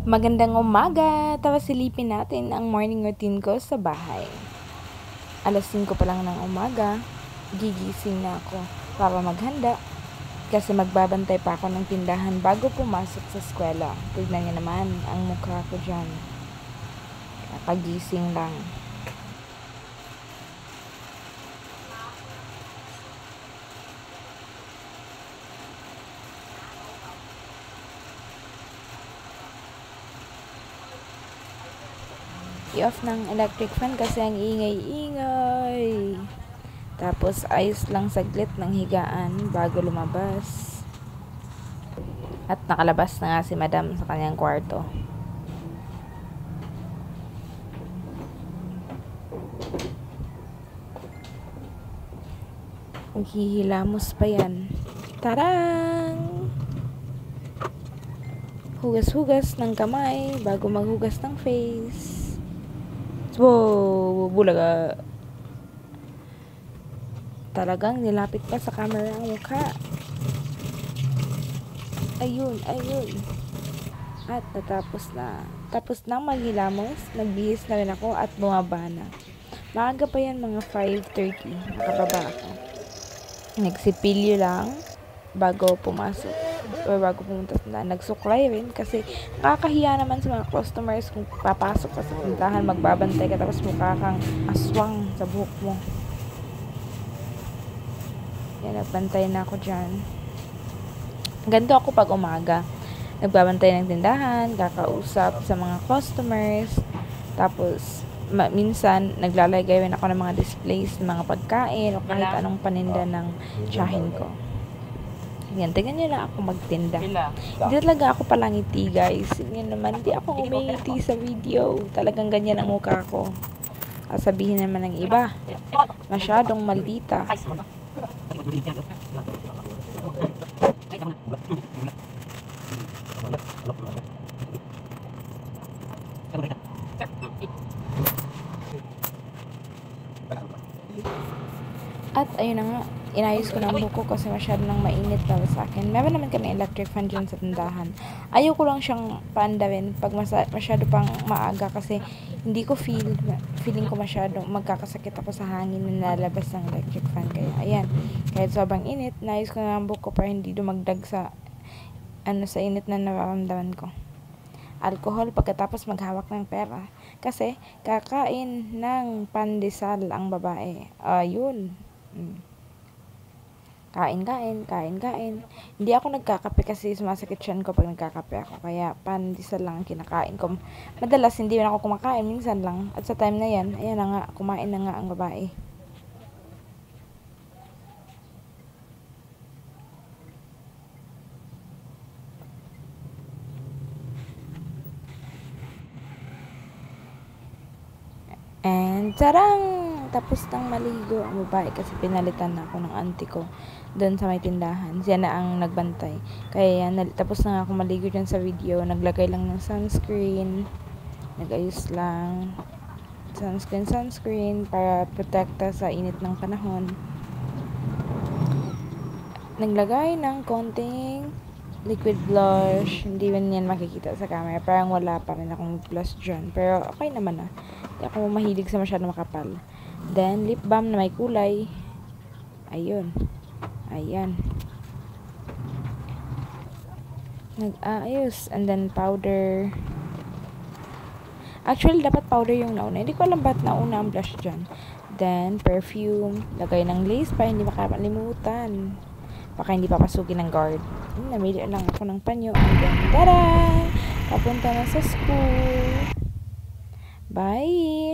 Magandang umaga! Tapos silipin natin ang morning routine ko sa bahay. Alas 5 pa lang ng umaga, gigising na ako para maghanda kasi magbabantay pa ako ng tindahan bago pumasok sa eskwela. Tignan niyo naman ang mukha ko dyan. Kagising lang. I-off ng electric fan kasi ang ingay-ingay. Tapos ayos lang saglit ng higaan bago lumabas. At nakalabas na nga si madam sa kanyang kwarto. Hihilamos pa yan. Tarang! Hugas-hugas ng kamay bago maghugas ng face. Wow, bulaga. Talagang nilapit pa sa camera ang mukha. Ayun. At natapos na. Tapos nang maghilamos, nagbihis na rin ako at bumaba na. Maaga pa yan, mga 5:30. Nakababa ako. Nagsipilyo lang bago pumasok. O bago pumunta na, nagsuklay rin kasi nakakahiya naman sa mga customers kung papasok ka sa tindahan, magbabantay ka tapos mukha kang aswang sa buhok mo. Yan, nagbantay na ako dyan. Ganito ako pag umaga. Nagbabantay ng tindahan, kakausap sa mga customers, tapos minsan naglalagay rin ako ng mga displays ng mga pagkain o kahit anong paninda ng tiyahin ko. Yan, tingnan nyo lang ako magtinda. Hindi talaga ako palangiti, guys. Yan naman, hindi ako umingiti sa video. Talagang ganyan ang mukha ko. Sabihin naman ng iba, masyadong maldita. At ayun na nga, inayos ko ng buko kasi masyado nang mainit para sa akin. Meron naman kami electric fan dyan sa tindahan. Ayoko lang siyang paandawin pag masyado pang maaga kasi hindi ko feeling ko masyado magkakasakit ako sa hangin na nalabas ng electric fan. Kaya ayan, kahit sobrang init, inayos ko ng buko para hindi dumagdag sa sa init na nararamdaman ko. Alcohol pagkatapos maghawak ng pera kasi kakain ng pandesal ang babae. Ayun. Kain. Hindi ako nagkakape kasi sumasakit siyan ko pag nagkakape ako. Kaya pandesal lang ang kinakain ko. Madalas hindi na ako kumakain, minsan lang. At sa time na yan, ayan na nga, kumain na nga ang babae. And tarang! Tapos nang maligo ang babae kasi pinalitan na ako ng auntie ko doon sa may tindahan. Siya na ang nagbantay. Kaya yan, tapos na nga ako maligo dyan sa video. Naglagay lang ng sunscreen. Nagayos lang. Sunscreen para protekta sa init ng panahon. Naglagay ng konting liquid blush. Hindi man yan makikita sa camera. Parang wala pa rin akong blush dyan. Pero okay naman na. Hindi ako mahilig sa masyado makapal. Then, lip balm na may kulay. Ayun. Ayan. Nag-aayos. And then, powder. Actually, dapat powder yung nauna. Hindi ko alam ba't nauna ang blush dyan. Then, perfume. Lagay ng lace pa hindi makapalimutan. Baka hindi papasukin ng guard. Namili lang ako ng panyo. And then, tada! Papunta na sa school. Bye!